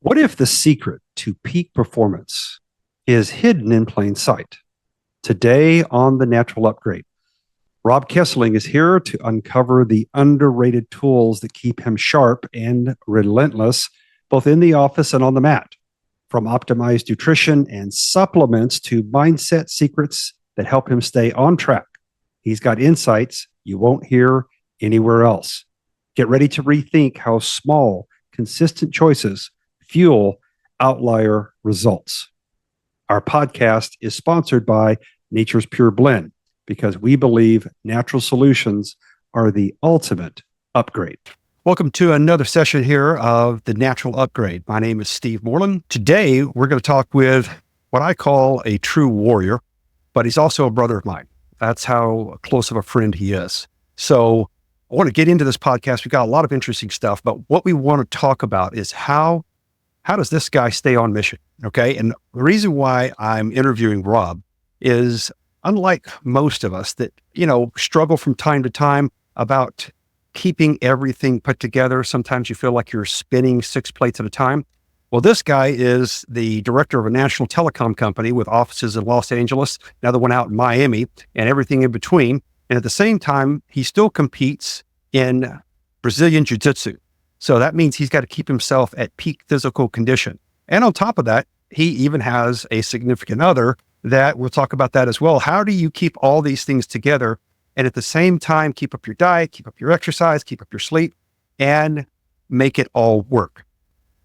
What if the secret to peak performance is hidden in plain sight? Today on The Natural Upgrade, Rob Kesling is here to uncover the underrated tools that keep him sharp and relentless, both in the office and on the mat. From optimized nutrition and supplements to mindset secrets that help him stay on track. He's got insights you won't hear anywhere else. Get ready to rethink how small, consistent choices fuel outlier results. Our podcast is sponsored by Nature's Pure Blend because we believe natural solutions are the ultimate upgrade. Welcome to another session here of The Natural Upgrade. My name is Steve Moreland. Today, we're going to talk with what I call a true warrior, but he's also a brother of mine. That's how close of a friend he is. So I want to get into this podcast. We've got a lot of interesting stuff, but what we want to talk about is how does this guy stay on mission? Okay. And the reason why I'm interviewing Rob is unlike most of us that, struggle from time to time about keeping everything put together. Sometimes you feel like you're spinning 6 plates at a time. Well, this guy is the director of a national telecom company with offices in Los Angeles, another one out in Miami, and everything in between. And at the same time, he still competes in Brazilian Jiu-Jitsu. So that means he's got to keep himself at peak physical condition. And on top of that, he even has a significant other that we'll talk about that as well. How do you keep all these things together and at the same time, keep up your diet, keep up your exercise, keep up your sleep, and make it all work?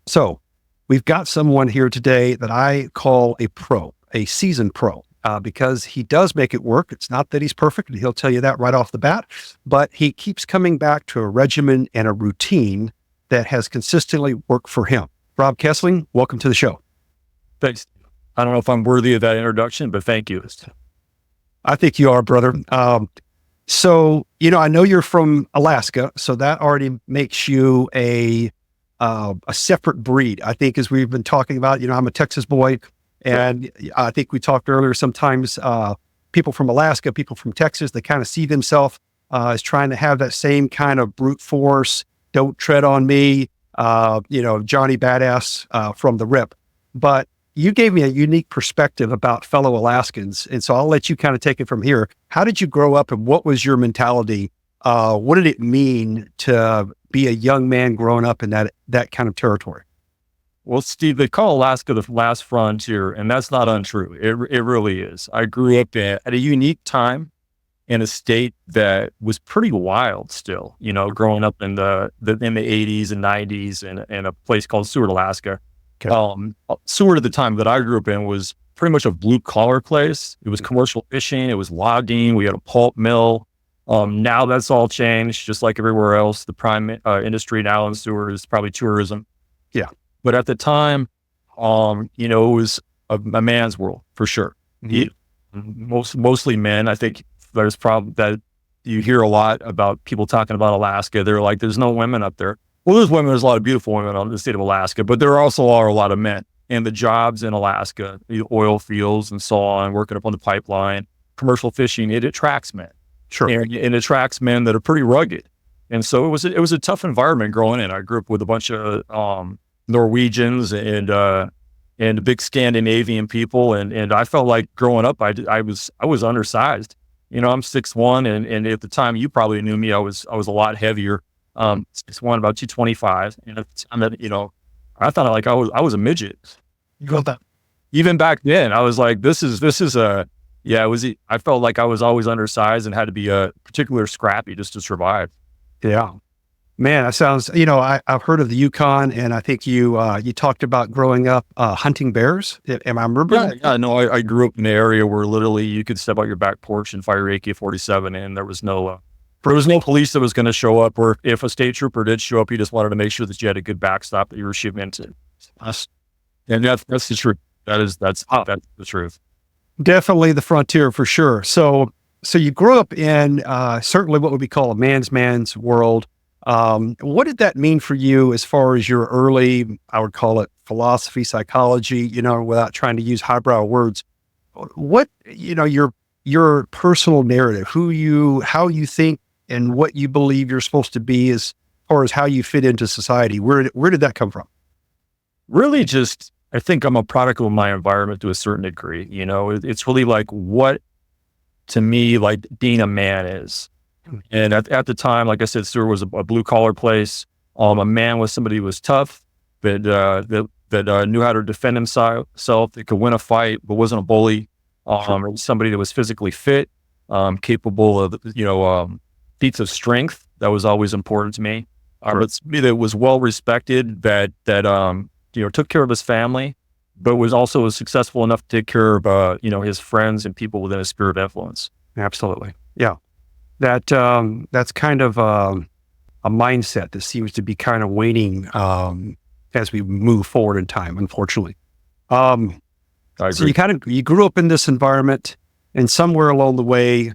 So we've got someone here today that I call a pro, a seasoned pro, because he does make it work. It's not that he's perfect, and he'll tell you that right off the bat, but he keeps coming back to a regimen and a routine that has consistently worked for him. Rob Kesling, welcome to the show. Thanks. I don't know if I'm worthy of that introduction, but thank you. I think you are, brother. So, I know you're from Alaska, so that already makes you a separate breed. I think as we've been talking about, I'm a Texas boy, and I think we talked earlier, sometimes people from Alaska, people from Texas, they kind of see themselves as trying to have that same kind of brute force, don't tread on me, Johnny Badass from the rip. But you gave me a unique perspective about fellow Alaskans. And so I'll let you kind of take it from here. How did you grow up and what was your mentality? What did it mean to be a young man growing up in that kind of territory? Well, Steve, they call Alaska the last frontier, and that's not untrue. It really is. I grew up at a unique time in a state that was pretty wild still, growing up in the 80s and 90s in a place called Seward, Alaska. Okay. Seward at the time that I grew up in was pretty much a blue collar place. It was commercial fishing. It was logging. We had a pulp mill. Now that's all changed, just like everywhere else. The prime industry now in Seward is probably tourism. Yeah. But at the time, it was a man's world for sure. Mm-hmm. Mostly men. I think there's problem that you hear a lot about people talking about Alaska. They're like, there's no women up there. Well, there's women, there's a lot of beautiful women in the state of Alaska, but there also are a lot of men. And the jobs in Alaska, the oil fields and so on, working up on the pipeline, commercial fishing, it attracts men. Sure. And it attracts men that are pretty rugged. And so it was a tough environment growing in. I grew up with a bunch of Norwegians and big Scandinavian people. And I felt like growing up, I was undersized. I'm 6'1", and at the time you probably knew me, I was a lot heavier. 6'1", about 225. And I thought like I was a midget. You got that? Even back then, I was like, I felt like I was always undersized and had to be particularly scrappy just to survive. Yeah, man, that sounds, I've heard of the Yukon, and I think you talked about growing up hunting bears. Am I remembering? Yeah, no, I grew up in an area where literally you could step out your back porch and fire AK-47 and there was no police that was going to show up, or if a state trooper did show up, you just wanted to make sure that you had a good backstop that you were shooting into. And that's the truth. That's the truth. Definitely the frontier for sure. So you grew up in certainly what would be called a man's world. What did that mean for you as far as your early, I would call it philosophy, psychology, without trying to use highbrow words? What, your personal narrative, how you think and what you believe you're supposed to be as far as how you fit into society. Where did that come from? Really just, I think I'm a product of my environment to a certain degree. It's really like what to me, like being a man is. And at the time, like I said, Stewart was a blue collar place. A man was somebody who was tough, that knew how to defend himself, that could win a fight, but wasn't a bully. Somebody that was physically fit, capable of, feats of strength. That was always important to me. But somebody that was well respected, that took care of his family, but was also successful enough to take care of, his friends and people within his sphere of influence. Absolutely. Yeah. That's kind of a mindset that seems to be kind of waning as we move forward in time, unfortunately. I agree. So you grew up in this environment, and somewhere along the way,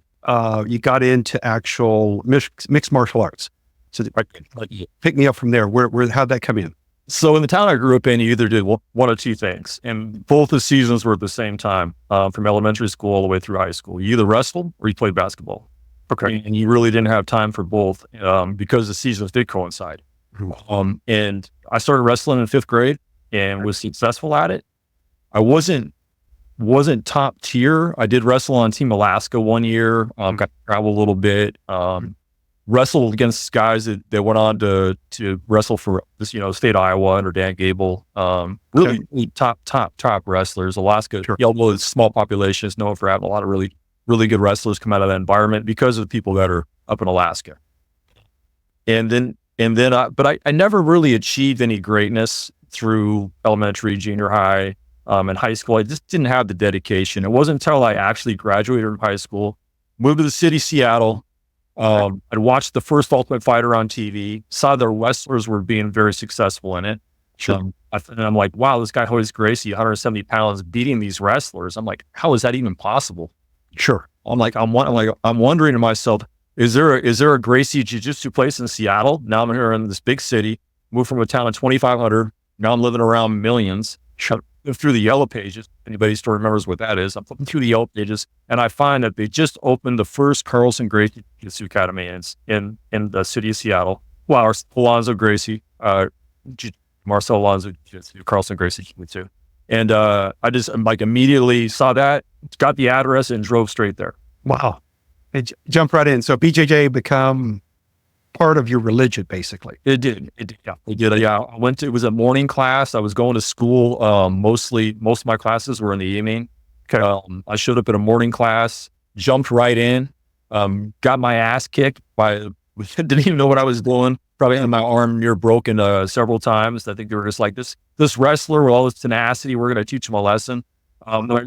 you got into actual mixed martial arts. So pick me up from there. How'd that come in? So in the town I grew up in, you either did one of two things, and both the seasons were at the same time, from elementary school all the way through high school. You either wrestled or you played basketball. Okay. And you really didn't have time for both, because the seasons did coincide. And I started wrestling in 5th grade and was successful at it. I wasn't top tier. I did wrestle on Team Alaska one year. Got to travel a little bit. Wrestled against guys that went on to wrestle for this, state of Iowa under Dan Gable. Really top wrestlers. Alaska, although it's a small population, is known for having a lot of really, really good wrestlers come out of that environment because of the people that are up in Alaska. But I never really achieved any greatness through elementary, junior high, and high school. I just didn't have the dedication. It wasn't until I actually graduated from high school, moved to the city, Seattle. I'd watched the first Ultimate Fighter on TV, saw the wrestlers were being very successful in it. And I'm like, wow, this guy Horace Gracie, 170 pounds, beating these wrestlers. I'm like, how is that even possible? Sure. I'm wondering to myself, is there a Gracie Jiu-Jitsu place in Seattle? Now I'm here in this big city, moved from a town of 2,500. Now I'm living around millions. Through the Yellow Pages, anybody still remembers what that is. I'm flipping through the Yellow Pages, and I find that they just opened the first Carlson Gracie Jiu-Jitsu Academy in the city of Seattle. Well, Alonzo Gracie, Marcel Alonzo Jiu-Jitsu, Carlson Gracie Jiu-Jitsu. And I just immediately saw that, got the address, and drove straight there. Wow. Jump right in. So BJJ become part of your religion, basically. It did. Yeah, it did. Yeah, it was a morning class. I was going to school. Most of my classes were in the evening. Okay. I showed up at a morning class, jumped right in, got my ass kicked didn't even know what I was doing. Probably had my arm near broken several times. I think they were just like, this wrestler with all this tenacity, we're going to teach him a lesson. I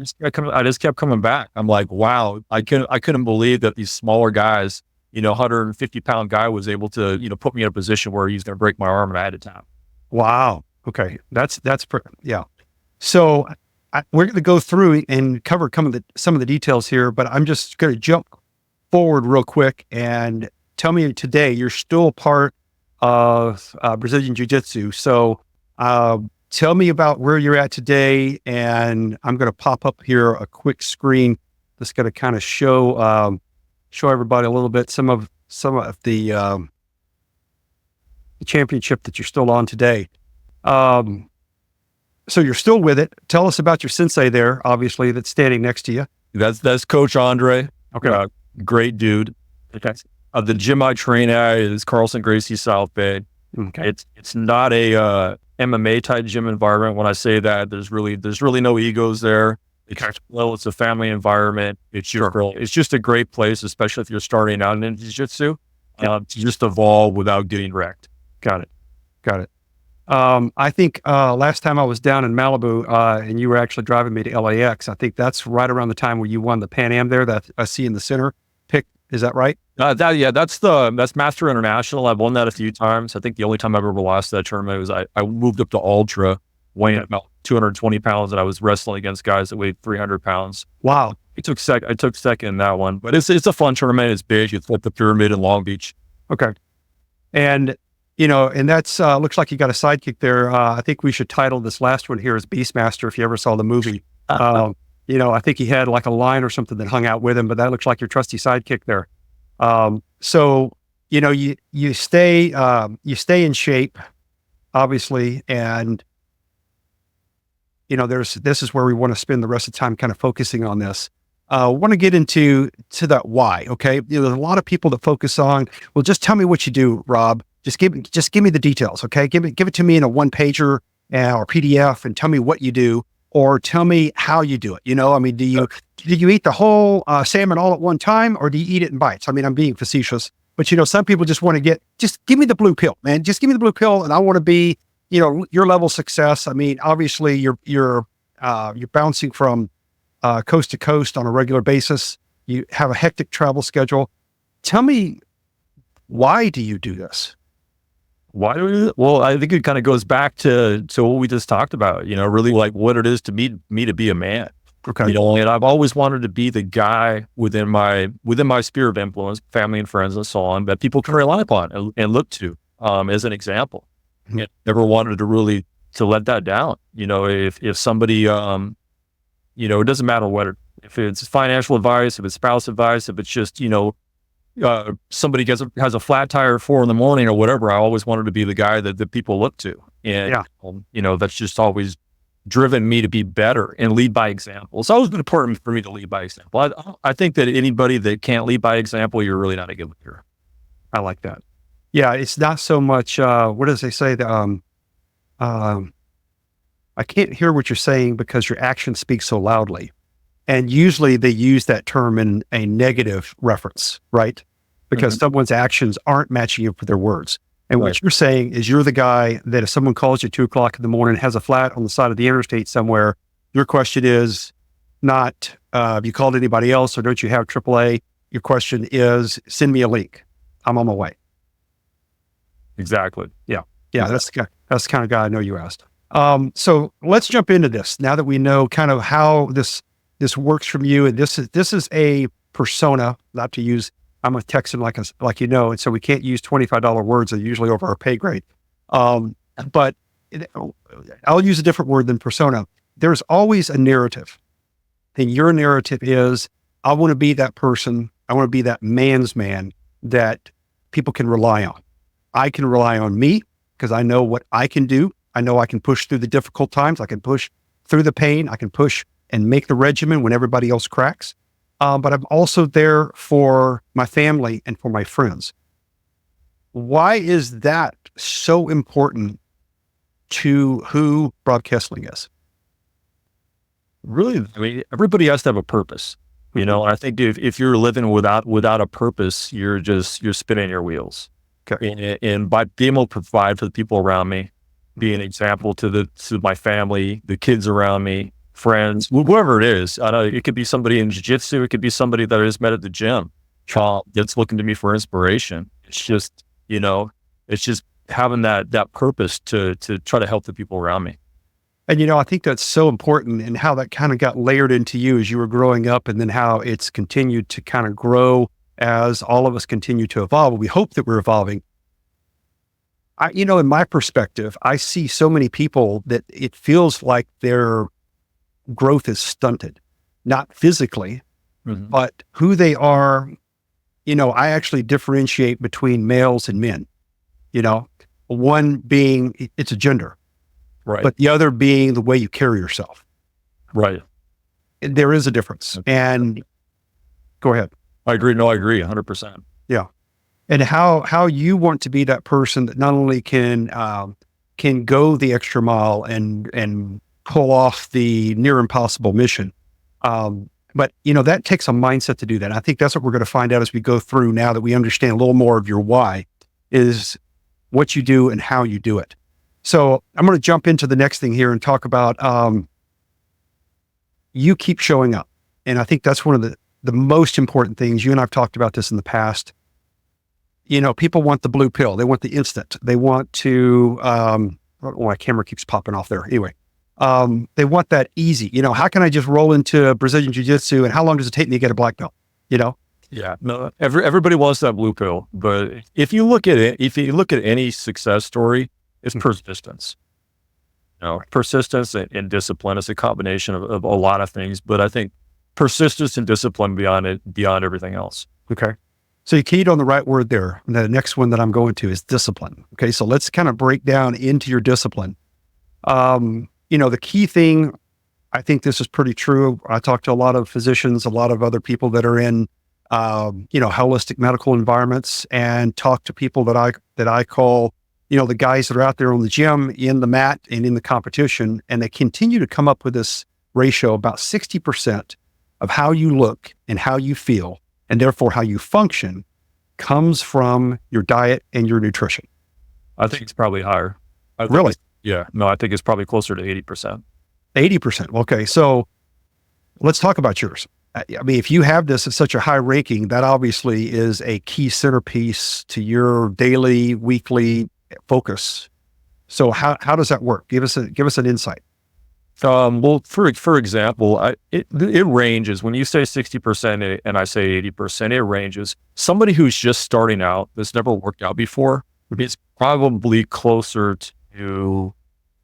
just kept coming back. I'm like, wow, I couldn't believe that these smaller guys, 150-pound guy was able to, put me in a position where he's going to break my arm and I had to tap. Wow. Okay. Yeah. So we're going to go through and cover some of the details here, but I'm just going to jump forward real quick and tell me today, you're still part of Brazilian Jiu-Jitsu. So tell me about where you're at today, and I'm going to pop up here a quick screen that's going to kind of show everybody a little bit some of the championship that you're still on today. So you're still with it. Tell us about your sensei there, obviously, that's standing next to you. That's Coach Andre. Okay. Great dude. Okay. The gym I train at is Carlson Gracie South Bay. Okay. It's not a MMA type gym environment. When I say that, there's really no egos there. It's a family environment. It's just a great place, especially if you're starting out in jiu-jitsu, to just evolve without getting wrecked. Got it. I think last time I was down in Malibu, and you were actually driving me to LAX. I think that's right around the time where you won the Pan Am there that I see in the center pick. Is that right? That's Master International. I've won that a few times. I think the only time I've ever lost that tournament was I moved up to Ultra, weighing about 220 pounds, and I was wrestling against guys that weighed 300 pounds. Wow. I took second in that one, but it's a fun tournament. It's big. It's like the Pyramid in Long Beach. Okay. And, and that's, looks like you got a sidekick there. I think we should title this last one here as Beastmaster, if you ever saw the movie. I think he had like a line or something that hung out with him, but that looks like your trusty sidekick there. So, you stay in shape, obviously, and this is where we want to spend the rest of the time kind of focusing on this. Want to get to that why. Okay. There's a lot of people that focus on, well, just tell me what you do, Rob. Just give me the details. Okay. Give it to me in a 1-pager or PDF and tell me what you do, or tell me how you do it. Do you eat the whole salmon all at one time, or do you eat it in bites? I mean, I'm being facetious, but some people just want to just give me the blue pill, man. Just give me the blue pill. And I want to be, your level of success. I mean, obviously you're bouncing from coast to coast on a regular basis. You have a hectic travel schedule. Tell me, why do you do this? Why do we do it? Well, I think it kind of goes back to what we just talked about, really like what it is to me to be a man. Okay. And I've always wanted to be the guy within my sphere of influence, family and friends and so on, that people can rely upon and look to as an example. Mm-hmm. And never wanted to let that down. If somebody, it doesn't matter if it's financial advice, if it's spouse advice, if it's just, somebody has a flat tire at 4 a.m. or whatever, I always wanted to be the guy that people look to. And, that's just always driven me to be better and lead by example. It's always been important for me to lead by example. I think that anybody that can't lead by example, you're really not a good leader. I like that. Yeah. It's not so much, what does they say? I can't hear what you're saying because your actions speak so loudly. And usually they use that term in a negative reference, right? Because someone's actions aren't matching up with their words. And what you're saying is you're the guy that if someone calls you at 2:00 in the morning, has a flat on the side of the interstate somewhere, your question is not, have you called anybody else or don't you have AAA? Your question is, send me a link. I'm on my way. Exactly. Yeah. Yeah. That's the kind of guy I know you asked. So let's jump into this now that we know kind of how this works from you. And this is a persona, not to use, I'm a Texan and so we can't use $25 words that are usually over our pay grade. But I'll use a different word than persona. There's always a narrative, and your narrative is, I want to be that person. I want to be that man's man that people can rely on. I can rely on me because I know what I can do. I know I can push through the difficult times. I can push through the pain. I can push and make the regimen when everybody else cracks. But I'm also there for my family and for my friends. Why is that so important to who Rob Kesling is? Really, I mean, everybody has to have a purpose, and I think if you're living without a purpose, you're spinning your wheels. Okay. And by being able to provide for the people around me, be an example to my family, the kids around me, friends, whoever it is. I know it could be somebody in jiu-jitsu. It could be somebody that I just met at the gym that's looking to me for inspiration. It's just, it's just having that purpose to try to help the people around me. And, I think that's so important, and how that kind of got layered into you as you were growing up, and then how it's continued to kind of grow as all of us continue to evolve. We hope that we're evolving. In my perspective, I see so many people that it feels like their growth is stunted, not physically, but who they are. I actually differentiate between males and men, one being it's a gender, right? But the other being the way you carry yourself. Right. And there is a difference. And go ahead. I agree. No, I agree 100%. Yeah. And how you want to be that person that not only can go the extra mile and pull off the near impossible mission, but that takes a mindset to do that. And I think that's what we're going to find out as we go through, now that we understand a little more of your why, is what you do and how you do it. So I'm going to jump into the next thing here and talk about you keep showing up. And I think that's one of the most important things. You and I've talked about this in the past. People want the blue pill. They want the instant. They want to, my camera keeps popping off there. Anyway, they want that easy. How can I just roll into Brazilian Jiu-Jitsu, and how long does it take me to get a black belt? Yeah, no, everybody wants that blue pill. But if you look at it, if you look at any success story, it's persistence. Persistence and discipline is a combination of a lot of things, but I think persistence and discipline beyond everything else. Okay. So you keyed on the right word there. And the next one that I'm going to is discipline. Okay. So let's kind of break down into your discipline. the key thing, I think this is pretty true. I talk to a lot of physicians, a lot of other people that are in, holistic medical environments, and talk to people that I call, the guys that are out there on the gym, in the mat, and in the competition, and they continue to come up with this ratio. About 60% of how you look and how you feel, and therefore how you function, comes from your diet and your nutrition. I think it's probably higher. Really? Yeah. No, I think it's probably closer to 80%. 80%. Okay. So let's talk about yours. I mean, if you have this at such a high ranking, that obviously is a key centerpiece to your daily, weekly focus. So how does that work? Give us an insight. Well, for example, it ranges. When you say 60% and I say 80%, it ranges. Somebody who's just starting out, that's never worked out before, it's probably closer to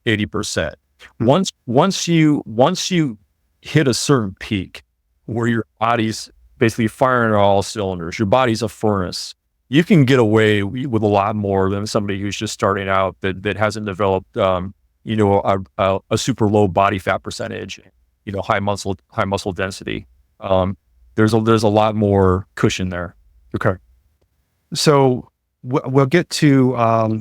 80%. Once you hit a certain peak where your body's basically firing on all cylinders, your body's a furnace, you can get away with a lot more than somebody who's just starting out that hasn't developed, a super low body fat percentage, high muscle density. There's a lot more cushion there. Okay. So we'll get to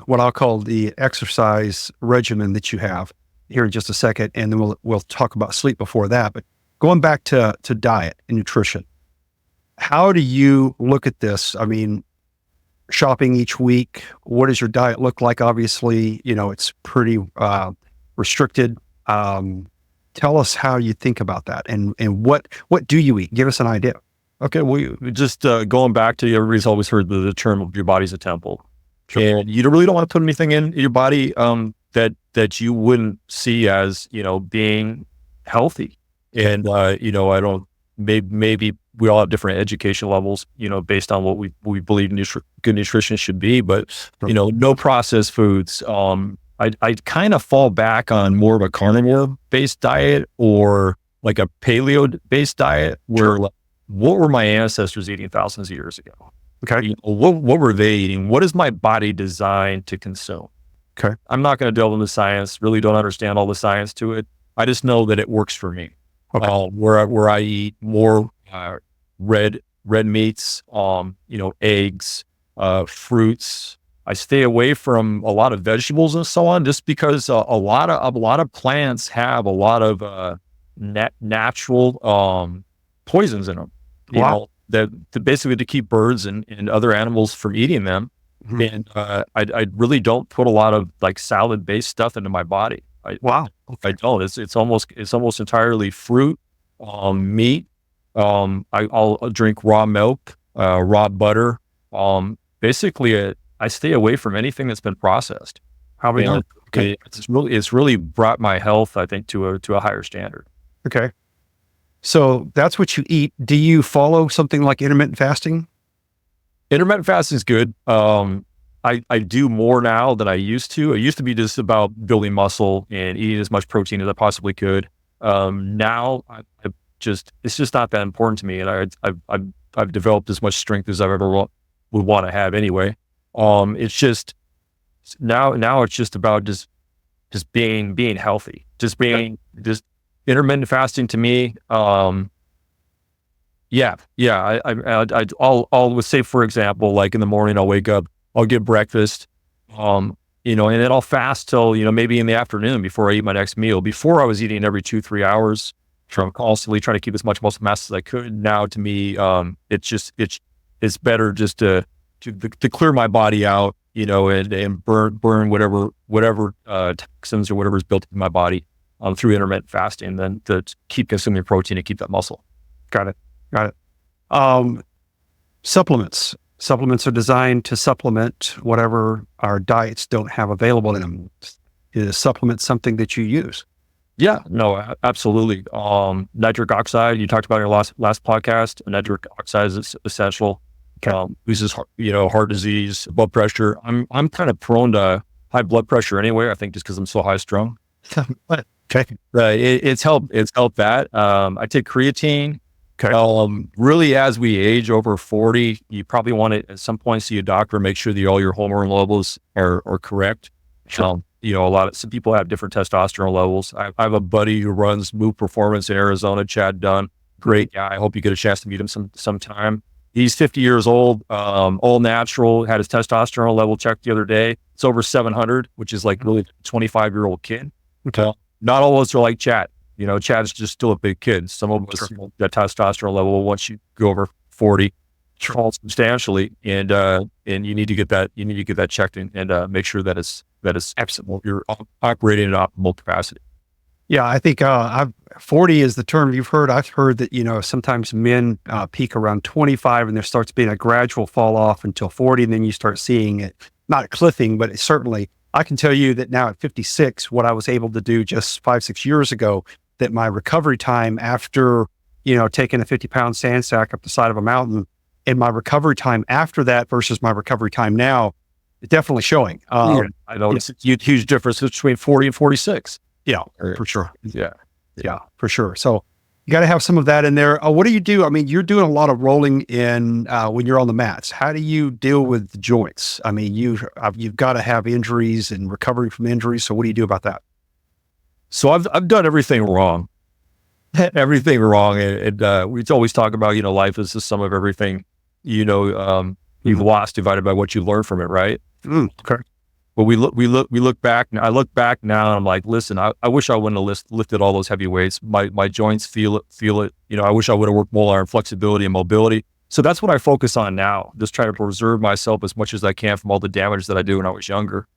what I'll call the exercise regimen that you have here in just a second, and then we'll talk about sleep before that. But going back to diet and nutrition, how do you look at this? I mean, shopping each week, what does your diet look like? Obviously, it's pretty restricted. Tell us how you think about that, and what do you eat? Give us an idea. Okay, well, just going back to, everybody's always heard the term of your body's a temple. Sure. And you really don't want to put anything in your body that you wouldn't see as, being healthy. And, maybe we all have different education levels, based on what we believe good nutrition should be, but, no processed foods. I kind of fall back on more of a carnivore-based diet, or like a paleo-based diet, where what were my ancestors eating thousands of years ago? Okay. What were they eating? What is my body designed to consume? Okay. I'm not going to delve into science, really don't understand all the science to it. I just know that it works for me. Okay. Where I eat more red meats, eggs, fruits. I stay away from a lot of vegetables and so on, just because a lot of plants have a lot of natural poisons in them. That basically to keep birds and other animals from eating them. Mm-hmm. And I really don't put a lot of like salad based stuff into my body. I don't. It's almost entirely fruit, meat. I'll drink raw milk, raw butter. Basically, I stay away from anything that's been processed. Okay. It's really brought my health, I think, to a higher standard. Okay. So that's what you eat. Do you follow something like intermittent fasting? Intermittent fasting is good. I do more now than I used to. It used to be just about building muscle and eating as much protein as I possibly could. Now it's just not that important to me, and I've developed as much strength as I've ever would want to have anyway. It's just now it's just about just being healthy, just intermittent fasting to me. I'll say, for example, like in the morning, I'll wake up, I'll get breakfast, and then I'll fast till, maybe in the afternoon before I eat my next meal. Before I was eating every 2-3 hours, from constantly trying to keep as much muscle mass as I could. Now to me, it's better just to clear my body out, and burn whatever toxins or whatever is built in my body through intermittent fasting, than to keep consuming protein and keep that muscle. Got it. Supplements. Supplements are designed to supplement whatever our diets don't have available in them. Is supplement something that you use? Yeah, no, absolutely. Nitric oxide, you talked about in your last podcast. Nitric oxide is essential. Uses heart disease, blood pressure. I'm kind of prone to high blood pressure anyway. I think just because I'm so high strung. Okay. It's helped that. I take creatine. Okay. Really, as we age over 40, you probably want to at some point see a doctor, make sure that all your hormone levels are correct. Sure. some people have different testosterone levels. I have a buddy who runs Move Performance in Arizona, Chad Dunn. Great guy. I hope you get a chance to meet him sometime. He's 50 years old, all natural, had his testosterone level checked the other day. It's over 700, which is like really 25-year-old kid. Okay. Not all of us are like Chad. Chad's just still a big kid. Some of us, that testosterone level, once you go over 40, falls substantially, and you need to get that checked and make sure that it's absolutely, you're operating at optimal capacity. Yeah, I think 40 is the term you've heard. I've heard that, sometimes men peak around 25 and there starts being a gradual fall off until 40. And then you start seeing it, not cliffing, but certainly I can tell you that now at 56, what I was able to do just 5-6 years ago, that my recovery time after, taking a 50-pound sand sack up the side of a mountain, and my recovery time after that versus my recovery time now, it's definitely showing. I noticed a huge difference between 40 and 46. Yeah, for sure. Yeah, for sure. So you got to have some of that in there. What do you do? I mean, you're doing a lot of rolling in when you're on the mats. How do you deal with the joints? I mean, you've got to have injuries and recovery from injuries. So what do you do about that? So I've done everything wrong. Everything wrong. And we always talk about, life is the sum of everything, you've lost divided by what you learned from it, right? Okay. But we look back. I look back now and I'm like, listen, I wish I wouldn't have lifted all those heavy weights. My joints feel it. I wish I would have worked more on flexibility and mobility. So that's what I focus on now. Just try to preserve myself as much as I can from all the damage that I do when I was younger.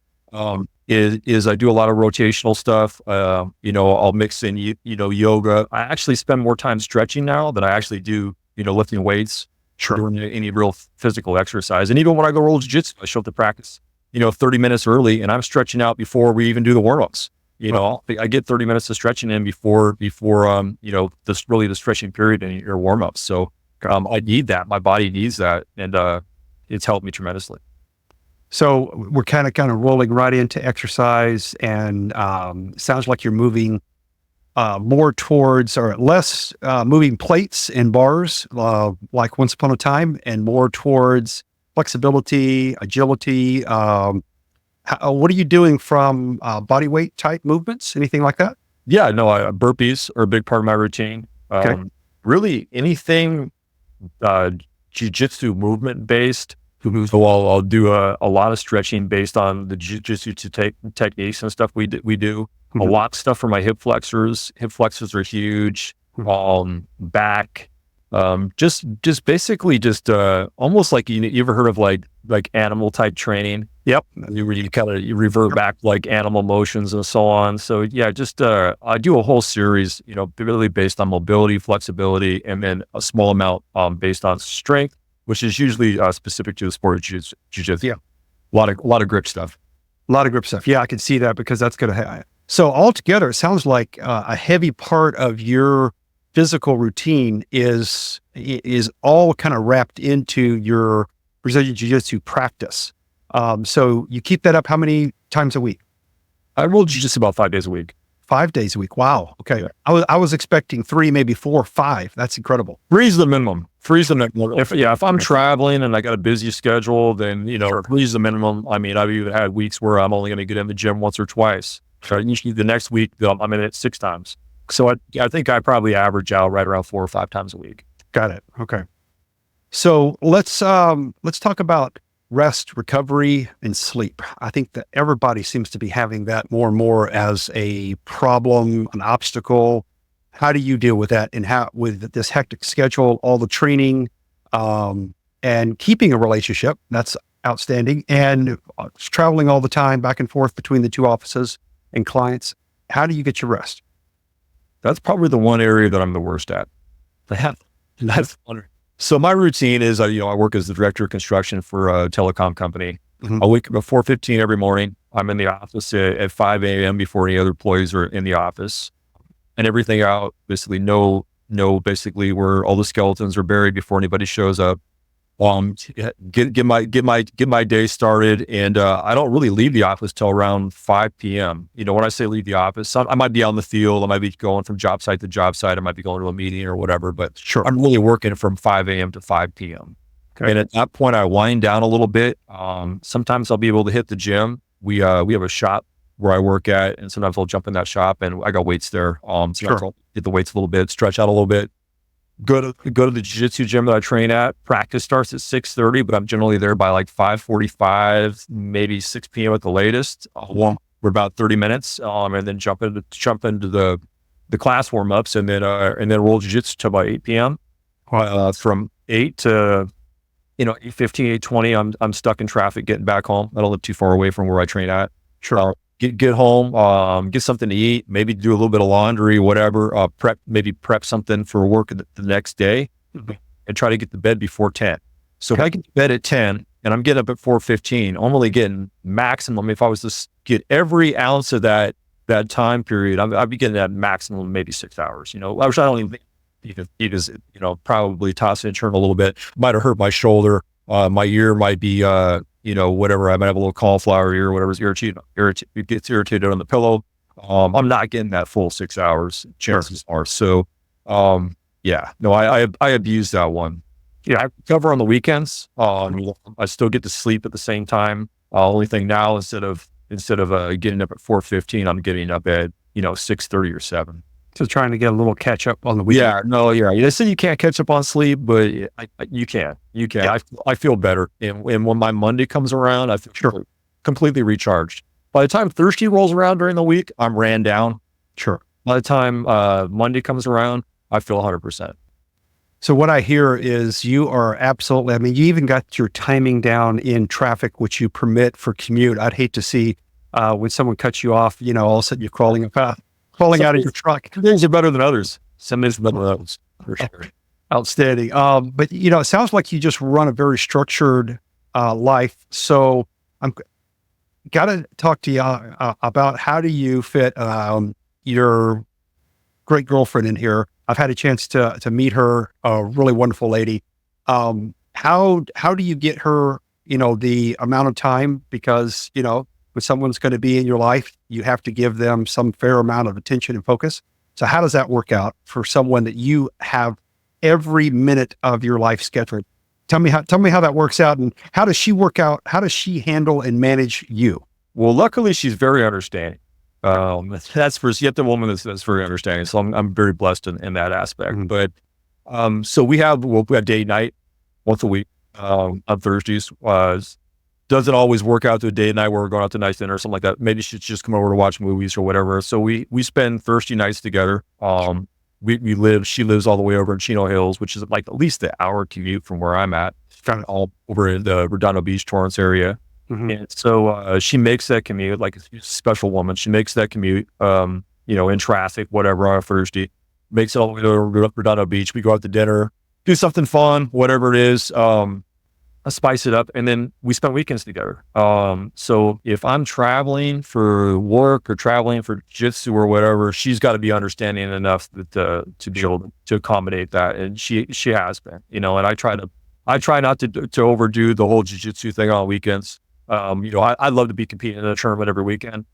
Is I do a lot of rotational stuff. I'll mix in, yoga. I actually spend more time stretching now than I actually do, lifting weights. Sure. Doing any real physical exercise. And even when I go roll jiu-jitsu, I show up to practice, 30 minutes early, and I'm stretching out before we even do the warm-ups. I get 30 minutes of stretching in before the stretching period in your warm-ups. So I need that. My body needs that. And it's helped me tremendously. So we're kind of rolling right into exercise, and sounds like you're moving more towards, or less moving plates and bars like once upon a time, and more towards flexibility, agility. What are you doing from body weight type movements? Anything like that? Yeah, no, burpees are a big part of my routine. Okay. Really anything jiu-jitsu movement based. So I'll do a lot of stretching based on the jiu-jitsu techniques and stuff we do. Mm-hmm. A lot of stuff for my hip flexors. Hip flexors are huge. Back. Just basically almost like you ever heard of like animal type training? Yep. You revert back like animal motions and so on. So yeah, I do a whole series, really based on mobility, flexibility, and then a small amount based on strength, which is usually specific to the sport of jiu-jitsu. Yeah. A lot of grip stuff. Yeah, I can see that, because that's going to so altogether, it sounds like a heavy part of your physical routine is all kind of wrapped into your Brazilian Jiu-Jitsu practice. So you keep that up how many times a week? I roll jiu-jitsu about 5 days a week. 5 days a week. Wow. Okay. Yeah. I was expecting 3, maybe 4 or 5. That's incredible. 3 is the minimum. If I'm traveling and I got a busy schedule, then, 3 is the minimum. I mean, I've even had weeks where I'm only going to get in the gym once or twice. So usually the next week I'm in it 6 times. So I think I probably average out right around 4 or 5 times a week. Got it. Okay. So let's talk about rest, recovery, and sleep. I think that everybody seems to be having that more and more as a problem, an obstacle. How do you deal with that, and how, with this hectic schedule, all the training, and keeping a relationship? That's outstanding. And traveling all the time back and forth between the 2 offices and clients. How do you get your rest? That's probably the one area that I'm the worst at. That's so my routine is, I work as the director of construction for a telecom company. Mm-hmm. I wake up at 4:15 every morning. I'm in the office at 5 a.m. before any other employees are in the office, and everything out, basically basically where all the skeletons are buried before anybody shows up. Get my day started, and I don't really leave the office till around 5 p.m. When I say leave the office, I might be out in the field, I might be going from job site to job site, I might be going to a meeting or whatever, but sure, I'm really working from 5 a.m. to 5 p.m. Okay. And at that point, I wind down a little bit. Sometimes I'll be able to hit the gym. We have a shop where I work at, and sometimes I'll jump in that shop, and I got weights there. Sometimes Sure. I'll get the weights a little bit, stretch out a little bit. Go to the jiu-jitsu gym that I train at. Practice starts at 6:30, but I'm generally there by like 5:45, maybe 6 p.m. at the latest. I'll walk for about 30 minutes, and then jump into the class warm-ups, and then roll jiu-jitsu till about 8 p.m. From 8 to 8:15, 8:20, I'm stuck in traffic getting back home. I don't live too far away from where I train at. Sure. Get home, get something to eat, maybe do a little bit of laundry, whatever, prep something for work the next day, and try to get to bed before 10. So if I get to bed at 10 and I'm getting up at 4:15, I'm only getting maximum. If I was to get every ounce of that time period, I'd be getting that maximum maybe 6 hours. Which I don't even because probably toss and turn a little bit. Might have hurt my shoulder. My ear might be, whatever. I might have a little cauliflower ear, whatever's irritated. It gets irritated on the pillow. I'm not getting that full 6 hours. Chances are. So, I abuse that one. Yeah, I recover on the weekends. I still get to sleep at the same time. Only thing now, instead of getting up at 4:15, I'm getting up at 6:30 or 7. So trying to get a little catch up on the weekend. Yeah, no, yeah. They say you can't catch up on sleep, but you can. You can. Yeah. I feel better, and when my Monday comes around, I feel completely recharged. By the time Thursday rolls around during the week, I'm ran down. Sure. By the time Monday comes around, I feel 100%. So what I hear is you are absolutely, you even got your timing down in traffic, which you permit for commute. I'd hate to see when someone cuts you off, all of a sudden you're crawling out of your truck. Some days are better than others. Some days are better than others, for sure. Outstanding. But it sounds like you just run a very structured life. So I'm got to talk to you about how do you fit your great girlfriend in here. I've had a chance to meet her, a really wonderful lady. How do you get her, the amount of time? Because, when someone's going to be in your life, you have to give them some fair amount of attention and focus. So how does that work out for someone that you have every minute of your life scheduled? Tell me how that works out, and how does she work out? How does she handle and manage you? Well, luckily she's very understanding. That's for yet the woman that's very understanding. So I'm very blessed in that aspect. Mm-hmm. But so we have date night once a week on Thursdays. Doesn't always work out to a date night where we're going out to nice dinner or something like that. Maybe she'd just come over to watch movies or whatever. So we spend Thursday nights together. She lives all the way over in Chino Hills, which is like at least an hour commute from where I'm at, kind of all over in the Redondo Beach, Torrance area. Mm-hmm. And so she makes that commute, like a special woman. She makes that commute, in traffic, whatever, on a Thursday. Makes it all the way to Redondo Beach. We go out to dinner, do something fun, whatever it is. I spice it up, and then we spend weekends together. So if I'm traveling for work or traveling for jiu-jitsu or whatever, she's got to be understanding enough that to be able to accommodate that, and she has been, and I try not to overdo the whole jiu-jitsu thing on weekends. I'd love to be competing in a tournament every weekend.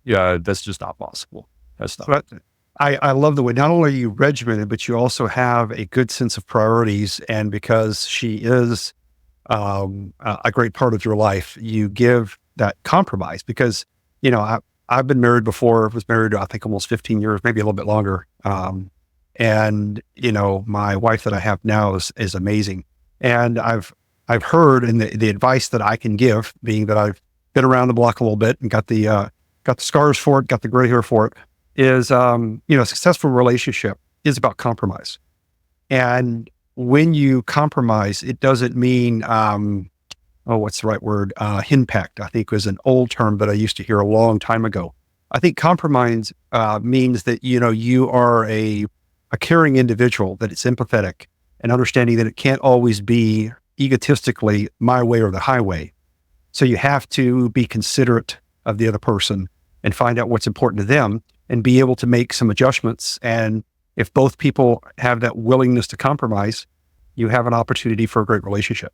Yeah, that's just not possible. That's not. So I love the way not only are you regimented, but you also have a good sense of priorities. And because she is a great part of your life, you give that compromise. Because, I've been married before. I was married, I think, almost 15 years, maybe a little bit longer. And my wife that I have now is amazing. And I've heard, and the advice that I can give, being that I've been around the block a little bit and got the scars for it, got the gray hair for it, is, a successful relationship is about compromise. And when you compromise, it doesn't mean, what's the right word? Henpecked, I think was an old term that I used to hear a long time ago. I think compromise means that, you are a caring individual, that it's empathetic and understanding that it can't always be egotistically my way or the highway. So you have to be considerate of the other person and find out what's important to them and be able to make some adjustments. And if both people have that willingness to compromise, you have an opportunity for a great relationship.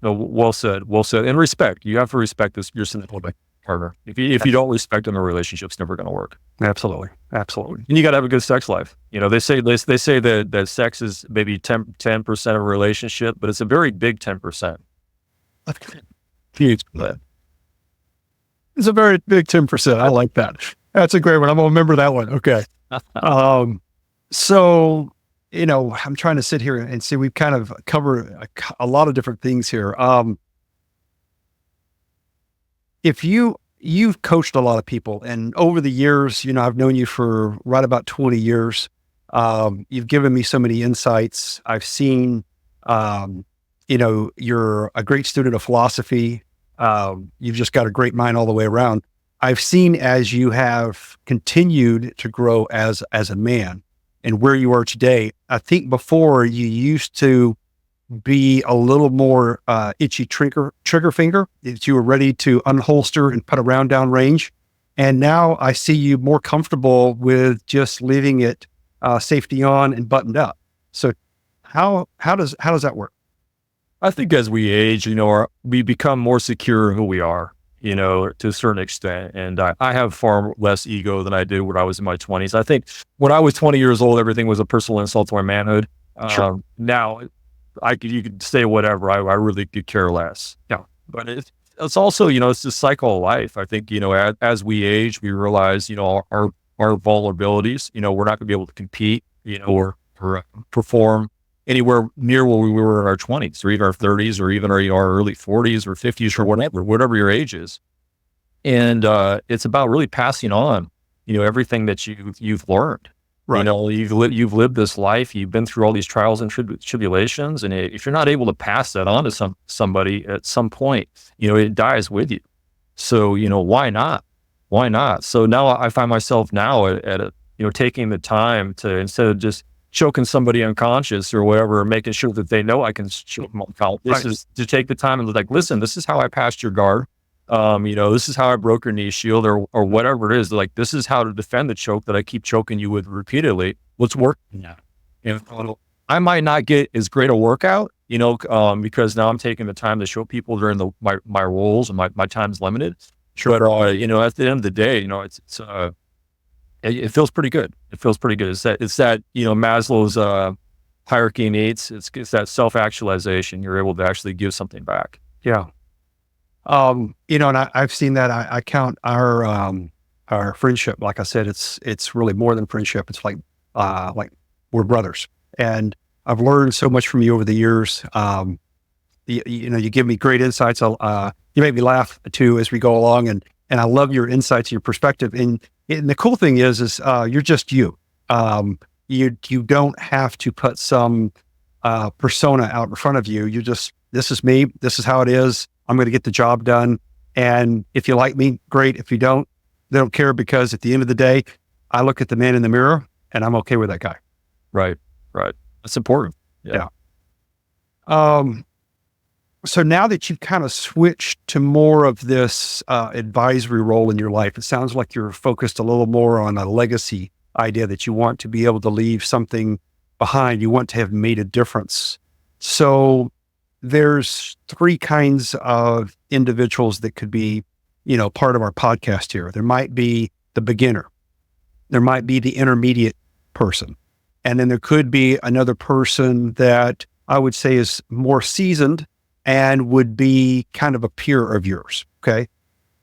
No, well said. Well said. And respect. You have to respect your significant partner. If you don't respect them, the relationship's never going to work. Absolutely. Absolutely. And you got to have a good sex life. They say that sex is maybe 10% of a relationship, but it's a very big 10%. Huge. It's a very big 10%. I like that. That's a great one. I'm going to remember that one. Okay. So, I'm trying to sit here and see, we've kind of covered a lot of different things here. If you've coached a lot of people, and over the years, I've known you for right about 20 years. You've given me so many insights. I've seen, you're a great student of philosophy. You've just got a great mind all the way around. I've seen as you have continued to grow as a man and where you are today. I think before you used to be a little more itchy trigger finger, that you were ready to unholster and put a round down range. And now I see you more comfortable with just leaving it safety on and buttoned up. So how does that work? I think as we age, we become more secure in who we are, to a certain extent. And I have far less ego than I did when I was in my 20s. I think when I was 20 years old, everything was a personal insult to my manhood. Sure. Now, you could say whatever. I really could care less. Yeah. But it's also, it's the cycle of life. I think, as we age, we realize, our vulnerabilities. We're not going to be able to compete, or perform anywhere near where we were in our 20s or even our 30s or even our early 40s or 50s or whatever your age is. And it's about really passing on, everything that you've learned. Right. You've lived this life. You've been through all these trials and tribulations, and if you're not able to pass that on to somebody at some point, it dies with you. So why not? Why not? So now I find myself now at taking the time to, instead of just choking somebody unconscious or whatever, making sure that they know I can choke them out. This is to take the time and listen, this is how I passed your guard. This is how I broke your knee shield or whatever it is. Like, this is how to defend the choke that I keep choking you with repeatedly. Let's work. Yeah. And I might not get as great a workout, because now I'm taking the time to show people during my roles and my time's limited. Sure. But, at the end of the day, it feels pretty good. It feels pretty good. It's that Maslow's hierarchy of needs. It's that self-actualization. You're able to actually give something back. Yeah. And I've seen that. I count our friendship. Like I said, it's really more than friendship. It's like we're brothers. And I've learned so much from you over the years. You give me great insights. You make me laugh too as we go along, and I love your insights, your perspective. And the cool thing is you're just you. You don't have to put some persona out in front of you. You just, this is me. This is how it is. I'm going to get the job done. And if you like me, great. If you don't, they don't care, because at the end of the day, I look at the man in the mirror and I'm okay with that guy. Right. That's important. Yeah. So now that you've kind of switched to more of this advisory role in your life, it sounds like you're focused a little more on a legacy idea, that you want to be able to leave something behind. You want to have made a difference. So there's three kinds of individuals that could be, part of our podcast here. There might be the beginner. There might be the intermediate person. And then there could be another person that I would say is more seasoned and would be kind of a peer of yours. Okay.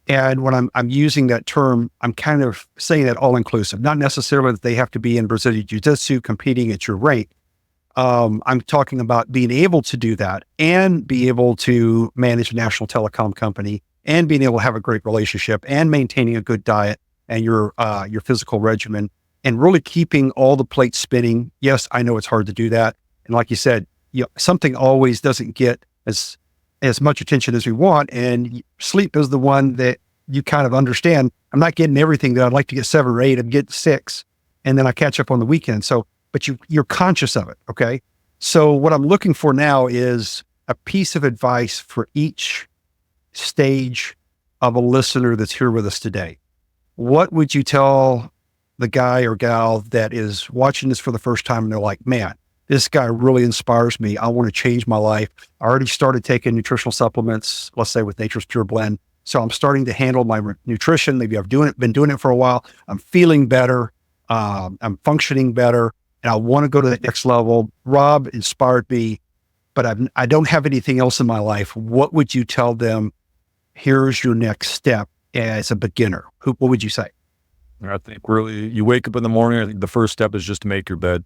And when I'm using that term, I'm kind of saying that all inclusive, not necessarily that they have to be in Brazilian Jiu-Jitsu competing at your rate. I'm talking about being able to do that and be able to manage a national telecom company and being able to have a great relationship and maintaining a good diet and your physical regimen and really keeping all the plates spinning. Yes, I know it's hard to do that. And like you said, something always doesn't get as much attention as we want. And sleep is the one that you kind of understand. I'm not getting everything that I'd like to get 7 or 8. I'm getting 6. And then I catch up on the weekend. So, but you're conscious of it. Okay. So what I'm looking for now is a piece of advice for each stage of a listener that's here with us today. What would you tell the guy or gal that is watching this for the first time and they're like, man, this guy really inspires me. I want to change my life. I already started taking nutritional supplements, let's say with Nature's Pure Blend. So I'm starting to handle my nutrition. Maybe I've been doing it for a while. I'm feeling better. I'm functioning better, and I want to go to the next level. Rob inspired me, but I don't have anything else in my life. What would you tell them? Here's your next step as a beginner? What would you say? I think really, you wake up in the morning, I think the first step is just to make your bed.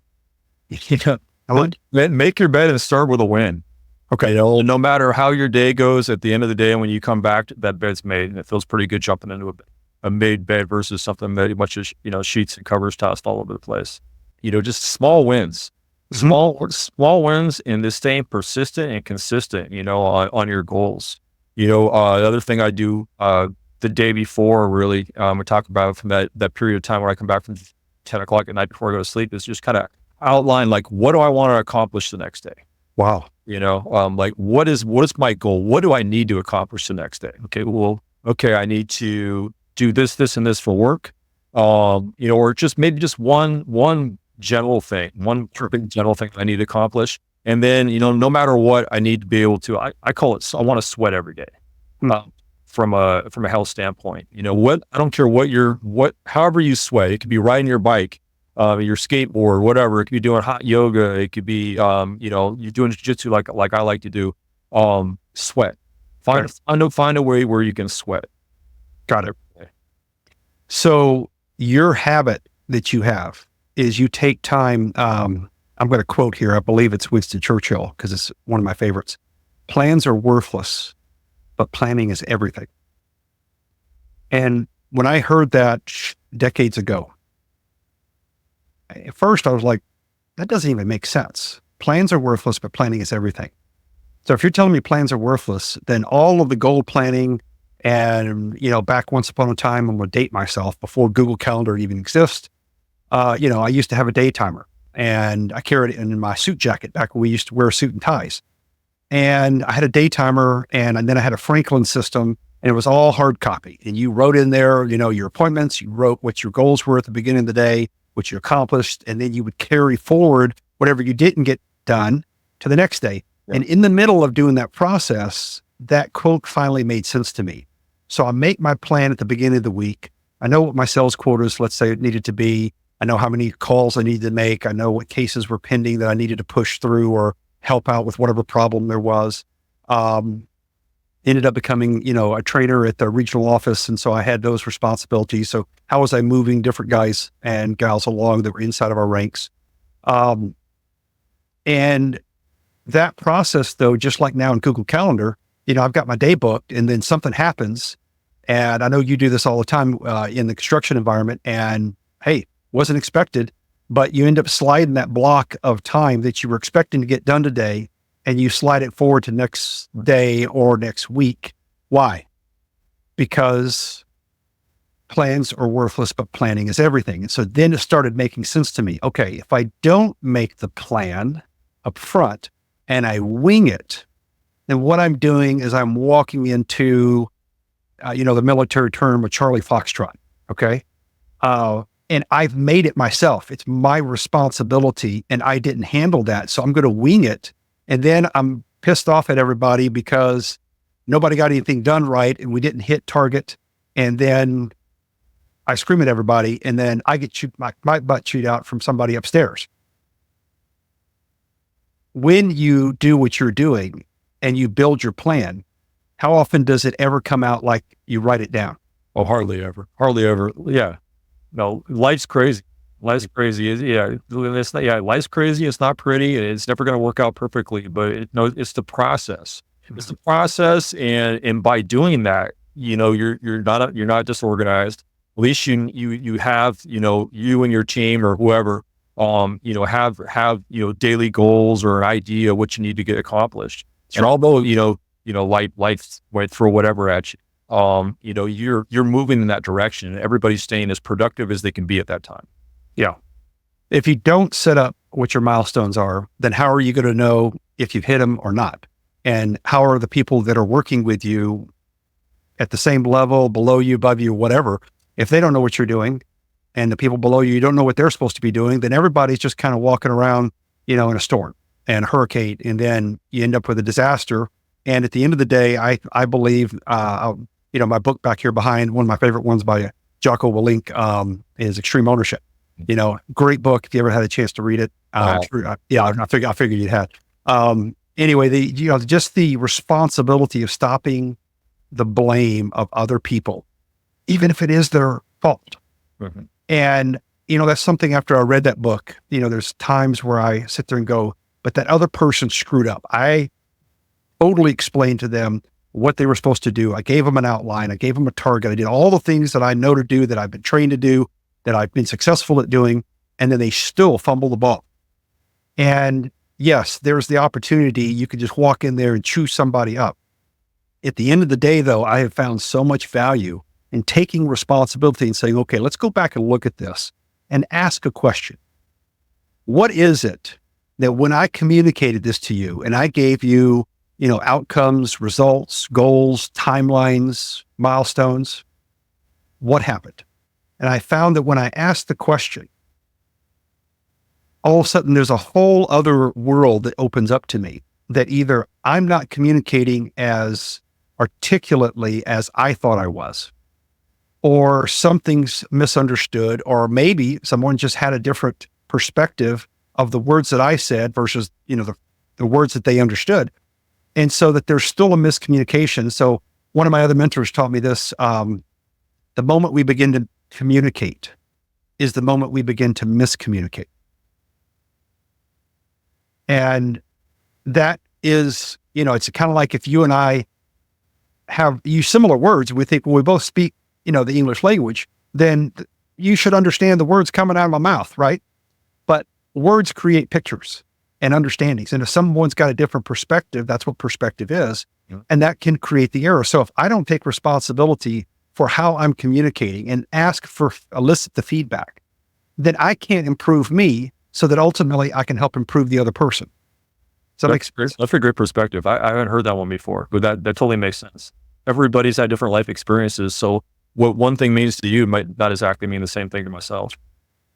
I would. Make your bed and start with a win. Okay. No matter how your day goes, at the end of the day, and when you come back, that bed's made, and it feels pretty good jumping into a made bed versus something that much as sheets and covers tossed all over the place. Just small wins, small wins, and just staying persistent and consistent. On your goals. The other thing I do the day before, really, we talk about from that period of time where I come back from 10 o'clock at night before I go to sleep, is just kind of outline, like, what do I want to accomplish the next day? Wow. Like, what is my goal? What do I need to accomplish the next day? Okay, I need to do this, and this for work. Or just maybe just one general thing, one big general thing I need to accomplish. And then, no matter what, I need to be able to, I call it, I want to sweat every day. From a health standpoint, I don't care however you sweat. It could be riding your bike, your skateboard, whatever. It could be doing hot yoga. It could be, you're doing jiu-jitsu like I like to do. Sweat. Find a way where you can sweat. Got it. So your habit that you have is you take time. I'm going to quote here. I believe it's Winston Churchill because it's one of my favorites. Plans are worthless, but planning is everything. And when I heard that decades ago, at first I was like, that doesn't even make sense. Plans are worthless, but planning is everything. So if you're telling me plans are worthless, then all of the goal planning and, back once upon a time, I'm going to date myself, before Google Calendar even exists. I used to have a day timer, and I carried it in my suit jacket back when we used to wear suit and ties. And I had a day timer, and then I had a Franklin system, and it was all hard copy. And you wrote in there, your appointments, you wrote what your goals were at the beginning of the day, what you accomplished, and then you would carry forward whatever you didn't get done to the next day. Yeah. And in the middle of doing that process, that quote finally made sense to me. So I make my plan at the beginning of the week. I know what my sales quotas, let's say, needed to be. I know how many calls I needed to make. I know what cases were pending that I needed to push through or help out with whatever problem there was. Ended up becoming, a trainer at the regional office. And so I had those responsibilities. So how was I moving different guys and gals along that were inside of our ranks? And that process, though, just like now in Google Calendar, I've got my day booked, and then something happens. And I know you do this all the time in the construction environment, and hey, wasn't expected, but you end up sliding that block of time that you were expecting to get done today, and you slide it forward to next day or next week. Why? Because plans are worthless, but planning is everything. And so then it started making sense to me. Okay, if I don't make the plan up front and I wing it, then what I'm doing is I'm walking into, the military term, a Charlie Foxtrot. Okay. And I've made it myself. It's my responsibility, and I didn't handle that. So I'm going to wing it. And then I'm pissed off at everybody because nobody got anything done right, and we didn't hit target. And then I scream at everybody, and then I get my butt chewed out from somebody upstairs. When you do what you're doing and you build your plan, how often does it ever come out like you write it down? Oh, hardly ever. Yeah. No, life's crazy. Life's crazy. Life's crazy. It's not pretty. It's never going to work out perfectly, but it's the process. It's the process. And by doing that, you're not disorganized. At least you have, you and your team or whoever, have daily goals or an idea what you need to get accomplished. And although, life went through whatever at you, you're moving in that direction, and everybody's staying as productive as they can be at that time. Yeah. If you don't set up what your milestones are, then how are you going to know if you've hit them or not? And how are the people that are working with you at the same level, below you, above you, whatever, if they don't know what you're doing, and the people below you don't know what they're supposed to be doing, then everybody's just kind of walking around, in a storm and a hurricane, and then you end up with a disaster. And at the end of the day, I believe, my book back here behind, one of my favorite ones by Jocko Willink, is Extreme Ownership. Great book. If you ever had a chance to read it, I figured you'd had. Anyway, just the responsibility of stopping the blame of other people even if it is their fault. Mhm. And, that's something after I read that book, there's times where I sit there and go, but that other person screwed up. I totally explained to them what they were supposed to do. I gave them an outline. I gave them a target. I did all the things that I know to do, that I've been trained to do, that I've been successful at doing. And then they still fumble the ball. And yes, there's the opportunity. You could just walk in there and chew somebody up. At the end of the day, though, I have found so much value in taking responsibility and saying, okay, let's go back and look at this and ask a question. What is it that when I communicated this to you and I gave you, outcomes, results, goals, timelines, milestones, what happened? And I found that when I asked the question, all of a sudden there's a whole other world that opens up to me, that either I'm not communicating as articulately as I thought I was, or something's misunderstood, or maybe someone just had a different perspective of the words that I said versus, the words that they understood. And so that there's still a miscommunication. So one of my other mentors taught me this, the moment we begin to communicate is the moment we begin to miscommunicate. And that is, it's kind of like if you and I use similar words, we think, well, we both speak, the English language, then you should understand the words coming out of my mouth, right? But words create pictures and understandings. And if someone's got a different perspective, that's what perspective is. Yeah. And that can create the error. So if I don't take responsibility for how I'm communicating and elicit the feedback, then I can't improve me, so that ultimately I can help improve the other person. So That's a great perspective. I haven't heard that one before, but that totally makes sense. Everybody's had different life experiences. So what one thing means to you might not exactly mean the same thing to myself.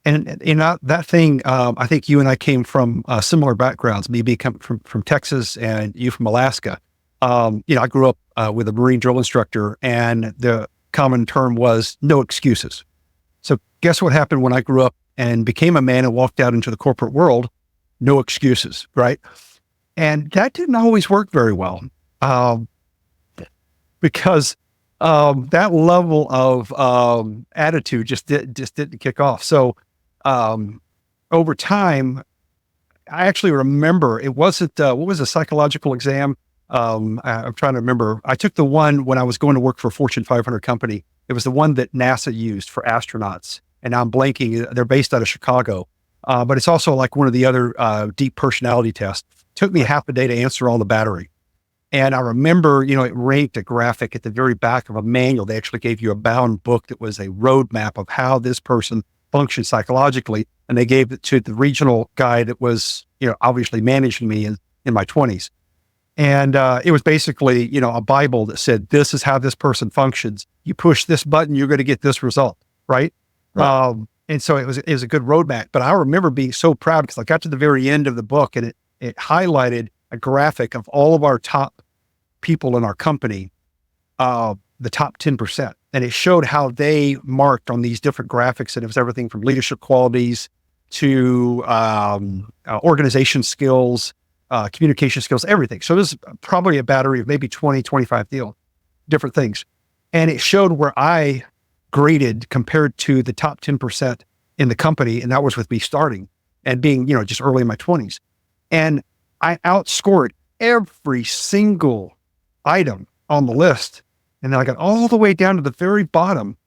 And that thing, I think you and I came from similar backgrounds, me being from Texas and you from Alaska. I grew up with a Marine drill instructor, and the common term was no excuses. So guess what happened when I grew up and became a man and walked out into the corporate world? No excuses, right? And that didn't always work very well, because that level of attitude just didn't kick off. So over time, I actually remember it wasn't, what was a psychological exam? I'm trying to remember. I took the one when I was going to work for a Fortune 500 company. It was the one that NASA used for astronauts. And now I'm blanking. They're based out of Chicago. But it's also like one of the other deep personality tests. Took me half a day to answer all the battery. And I remember, it ranked a graphic at the very back of a manual. They actually gave you a bound book that was a roadmap of how this person functioned psychologically. And they gave it to the regional guy that was, obviously managing me in my 20s. And it was basically, a Bible that said, this is how this person functions. You push this button, you're going to get this result, right? Right. And so it was a good roadmap. But I remember being so proud because I got to the very end of the book and it highlighted a graphic of all of our top people in our company, the top 10%. And it showed how they marked on these different graphics. And it was everything from leadership qualities to organization skills, communication skills, everything. So this is probably a battery of maybe 20, 25 different things. And it showed where I graded compared to the top 10% in the company. And that was with me starting and being, just early in my 20s. And I outscored every single item on the list. And then I got all the way down to the very bottom.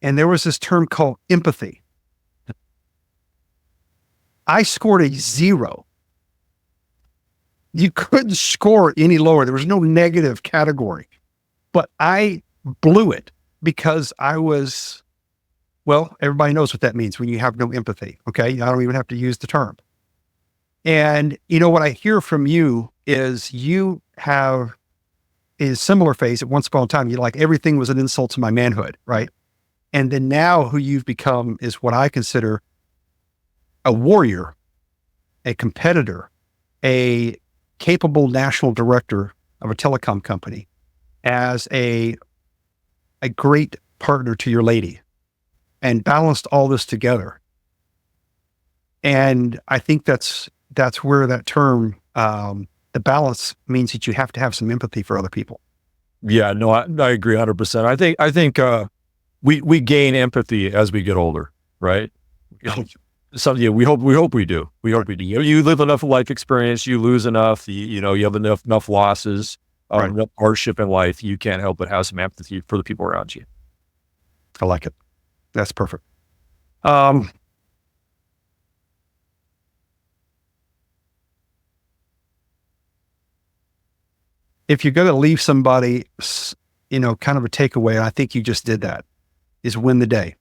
And there was this term called empathy. I scored a 0. You couldn't score any lower. There was no negative category, but I blew it because I was, well, everybody knows what that means when you have no empathy. Okay. I don't even have to use the term. And what I hear from you is you have a similar phase at once upon a time. You're like, everything was an insult to my manhood. Right. And then now who you've become is what I consider a warrior, a competitor, a capable national director of a telecom company, as a great partner to your lady, and balanced all this together. And I think that's where that term, the balance, means that you have to have some empathy for other people. Yeah, no, I agree 100%. I think we gain empathy as we get older, right? We hope we do. We hope we do. You live enough life experience, you lose enough, you have enough losses, enough hardship in life. You can't help but have some empathy for the people around you. I like it. That's perfect. If you're going to leave somebody, kind of a takeaway, and I think you just did that, is win the day.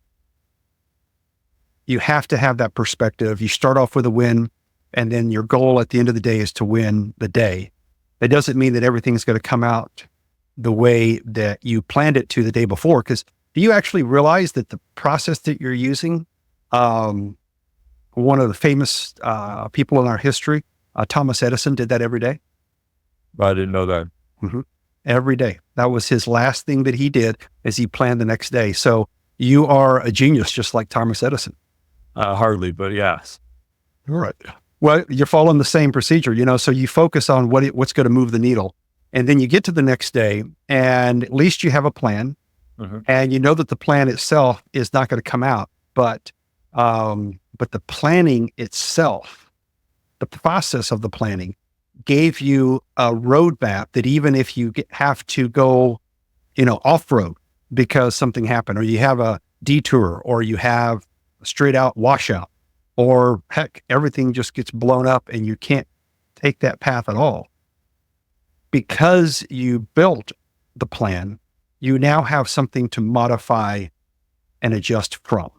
You have to have that perspective. You start off with a win, and then your goal at the end of the day is to win the day. That doesn't mean that everything's going to come out the way that you planned it to the day before, because do you actually realize that the process that you're using, one of the famous people in our history, Thomas Edison, did that every day? I didn't know that. Mm-hmm. Every day. That was his last thing that he did, as he planned the next day. So you are a genius, just like Thomas Edison. Hardly, but yes. All right. Well, you're following the same procedure, so you focus on what's going to move the needle. And then you get to the next day, and at least you have a plan. Mm-hmm. And you know that the plan itself is not going to come out, but the planning itself, the process of the planning, gave you a roadmap that even if you have to go, off-road because something happened, or you have a detour, or you have a straight out washout, or heck, everything just gets blown up and you can't take that path at all. Because you built the plan, you now have something to modify and adjust from.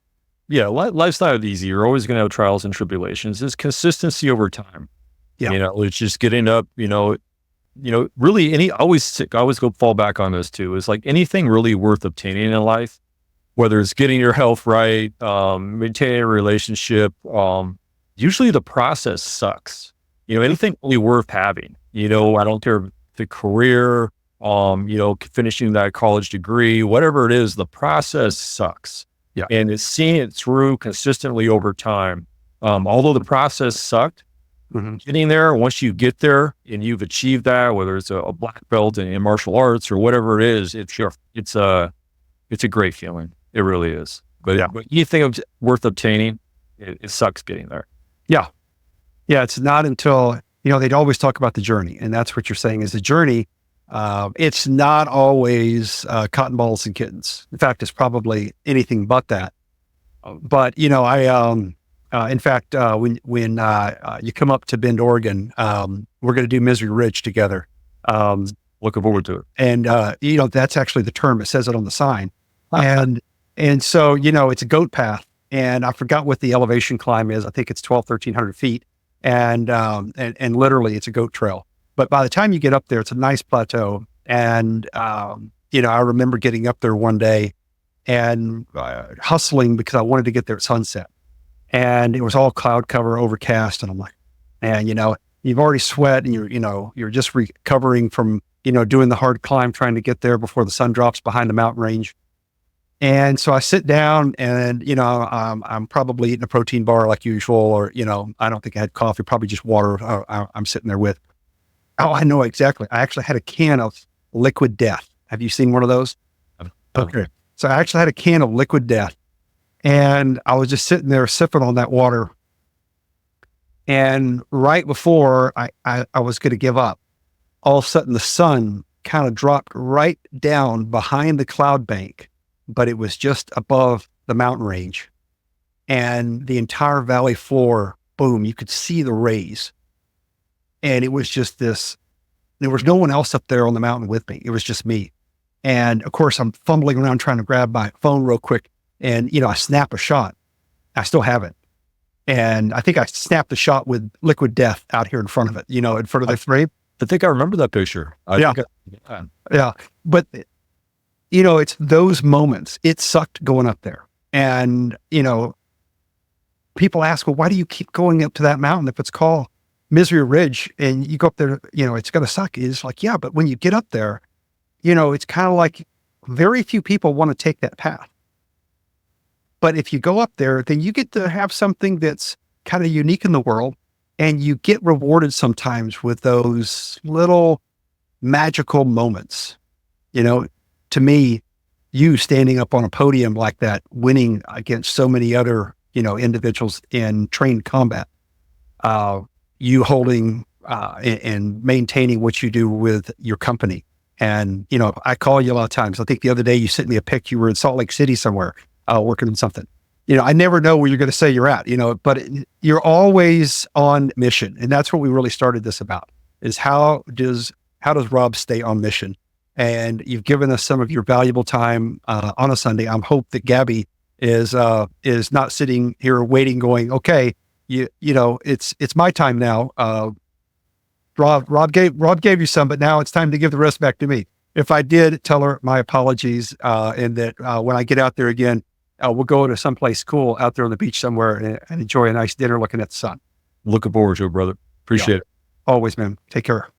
Yeah, life's not easy. You're always going to have trials and tribulations. It's consistency over time. Yeah. It's just getting up, really I always go fall back on this too. It's like anything really worth obtaining in life, whether it's getting your health right, maintaining a relationship, usually the process sucks. Anything really worth having, I don't care if the career, finishing that college degree, whatever it is, the process sucks. Yeah. And it's seeing it through consistently over time. Although the process sucked, mm-hmm. Getting there, once you get there and you've achieved that, whether it's a black belt in martial arts or whatever it is, it's a great feeling. It really is. But anything worth obtaining, it sucks getting there. Yeah. Yeah. It's not until, they'd always talk about the journey. And that's what you're saying is the journey. It's not always cotton balls and kittens. In fact, it's probably anything but that. But, in fact, when you come up to Bend, Oregon, we're going to do Misery Ridge together. Looking forward to it. And, that's actually the term. It says it on the sign. And so, it's a goat path, and I forgot what the elevation climb is. I think it's 1,300 feet. And literally it's a goat trail. But by the time you get up there, it's a nice plateau. And, I remember getting up there one day and hustling because I wanted to get there at sunset. And it was all cloud cover, overcast. And I'm like, man, you've already sweat and you're just recovering from, doing the hard climb, trying to get there before the sun drops behind the mountain range. And so I sit down and, I'm probably eating a protein bar like usual, or, I don't think I had coffee, probably just water I'm sitting there with. Oh, I know exactly. I actually had a can of Liquid Death. Have you seen one of those? Okay. So I actually had a can of Liquid Death, and I was just sitting there sipping on that water. And right before I was going to give up, all of a sudden the sun kind of dropped right down behind the cloud bank, but it was just above the mountain range, and the entire valley floor, boom, you could see the rays. And it was just there was no one else up there on the mountain with me. It was just me. And of course I'm fumbling around trying to grab my phone real quick, and, I snap a shot. I still have it. And I think I snapped the shot with Liquid Death out here in front of it, in front of the frame. I think I remember that picture. Yeah. But, it's those moments. It sucked going up there. And, people ask, well, why do you keep going up to that mountain if it's called Misery Ridge and you go up there, it's going to suck? It's like, yeah, but when you get up there, it's kind of like very few people want to take that path. But if you go up there, then you get to have something that's kind of unique in the world, and you get rewarded sometimes with those little magical moments. To me, you standing up on a podium like that, winning against so many other, individuals in trained combat, you holding and maintaining what you do with your company. And, I call you a lot of times. I think the other day you sent me a pic, you were in Salt Lake City somewhere, working on something. I never know where you're going to say you're at, but you're always on mission. And that's what we really started this about, is how does Rob stay on mission? And you've given us some of your valuable time on a Sunday. I hope that Gabby is not sitting here waiting, going, okay, it's my time now. Rob gave you some, but now it's time to give the rest back to me. If I did, tell her my apologies, and that when I get out there again, we'll go to someplace cool out there on the beach somewhere and enjoy a nice dinner looking at the sun. Looking forward to it, brother. Appreciate it. Always, man. Take care.